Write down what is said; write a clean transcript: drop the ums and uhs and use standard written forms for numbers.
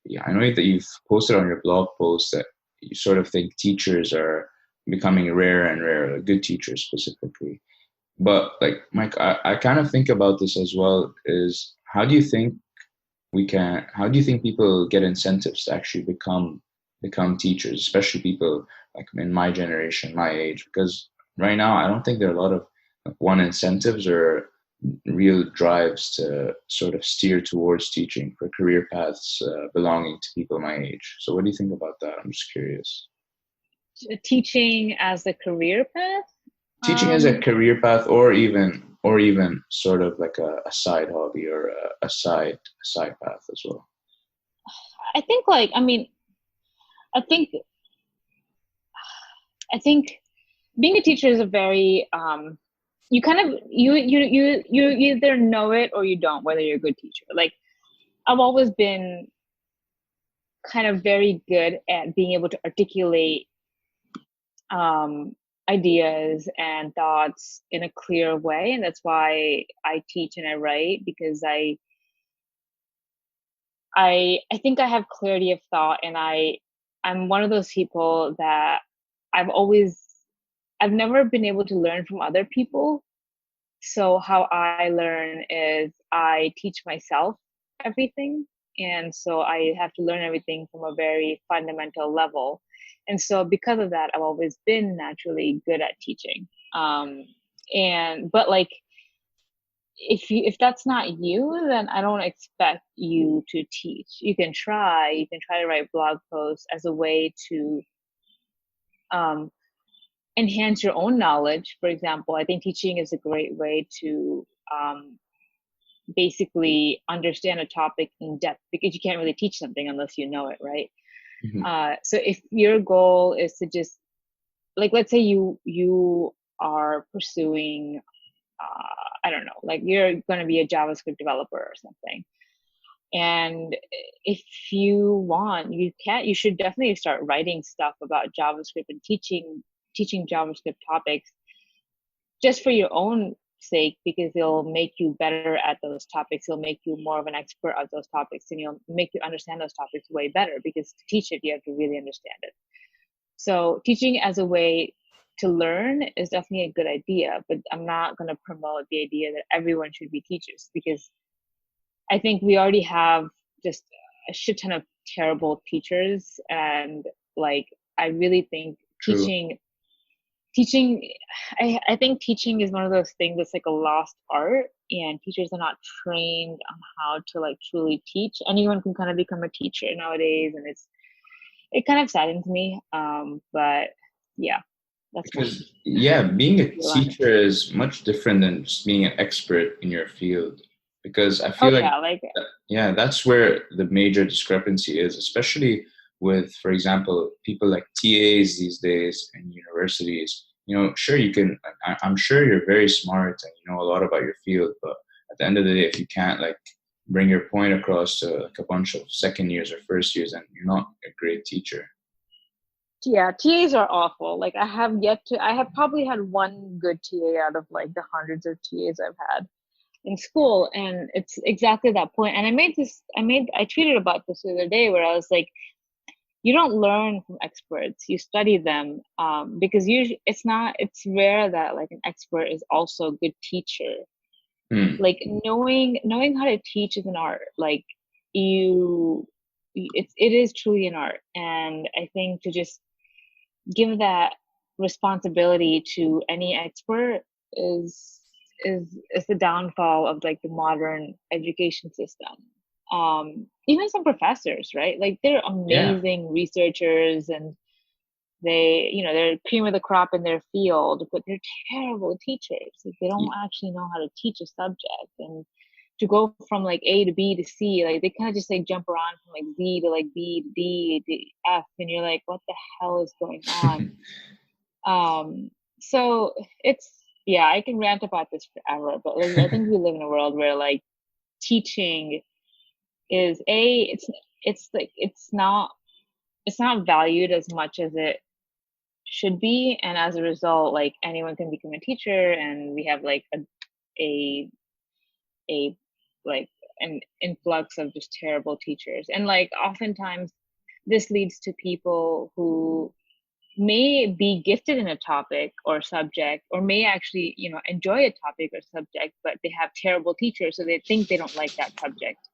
yeah, I know that you've posted on your blog post that you sort of think teachers are becoming rarer and rarer, like good teachers specifically. But like Mike, I kind of think about this as well, is how do you think people get incentives to actually become teachers, especially people like in my generation, my age? Because right now I don't think there are a lot of like, one incentives or real drives to sort of steer towards teaching for career paths belonging to people my age. So what do you think about that? I'm just curious. Teaching as a career path. Teaching as a Um, career path, or even sort of like a side hobby or a side path as well. I think like I mean I think I think being a teacher is a very you kind of you either know it or you don't whether you're a good teacher. Like I've always been kind of very good at being able to articulate um, ideas and thoughts in a clear way, and that's why I teach and I write because I think I have clarity of thought, and I'm one of those people that I've always I've never been able to learn from other people. So how I learn is I teach myself everything. And so I have to learn everything from a very fundamental level. And so because of that, I've always been naturally good at teaching. Um, and but like if that's not you, then I don't expect you to teach. You can try to write blog posts as a way to um, enhance your own knowledge. For example, I think teaching is a great way to basically understand a topic in depth because you can't really teach something unless you know it, right? Mhm. So if your goal is to just like, let's say you are pursuing, I don't know, like you're going to be a JavaScript developer or something, and if you want, you should definitely start writing stuff about JavaScript and teaching JavaScript topics just for your own sake because it'll make you better at those topics. It'll make you more of an expert at those topics, and you'll make you understand those topics way better because to teach it you have to really understand it. So teaching as a way to learn is definitely a good idea, but I'm not going to promote the idea that everyone should be teachers because I think we already have just a shit ton of terrible teachers, and like I really think True. teaching I think teaching is one of those things that's like a lost art, and teachers are not trained on how to like truly teach. Anyone can kind of become a teacher nowadays, and it kind of saddens me. But yeah, that's my Because yeah, being a feel on it. teacher is much different than just being an expert in your field. Because I Oh feel like yeah, like yeah, that's where the major discrepancy is, especially with, for example, people like TAs these days in universities. Sure you can. I'm sure you're very smart and you know a lot about your field, but at the end of the day, if you can't like bring your point across to like a bunch of second years or first years, then you're not a great teacher. yeah, TAs are awful. Like I have probably had one good TA out of like the hundreds of TAs I've had in school, and it's exactly that point. And I tweeted about this the other day where I was like, you don't learn from experts, you study them, because usually it's rare that like an expert is also a good teacher. Hmm. Like knowing how to teach is an art. Like you it is truly an art, and I think to just give that responsibility to any expert is is the downfall of like the modern education system. Even some professors, right? Like they're Yeah. amazing researchers, and they're cream of the crop in their field, but they're terrible teachers. Like they don't actually know how to teach a subject, and to go from like A to B to C, like they kind of just like jump around from like Z to like B to D to F, and you're like, what the hell is going on? Um, so it's yeah, I can rant about this forever, but like I think we live in a world where like teaching is it's like it's not valued as much as it should be, and as a result, like anyone can become a teacher, and we have like a a like an influx of just terrible teachers. And like oftentimes this leads to people who may be gifted in a topic or subject, or may actually, you know, enjoy a topic or subject, but they have terrible teachers, so they think they don't like that subject.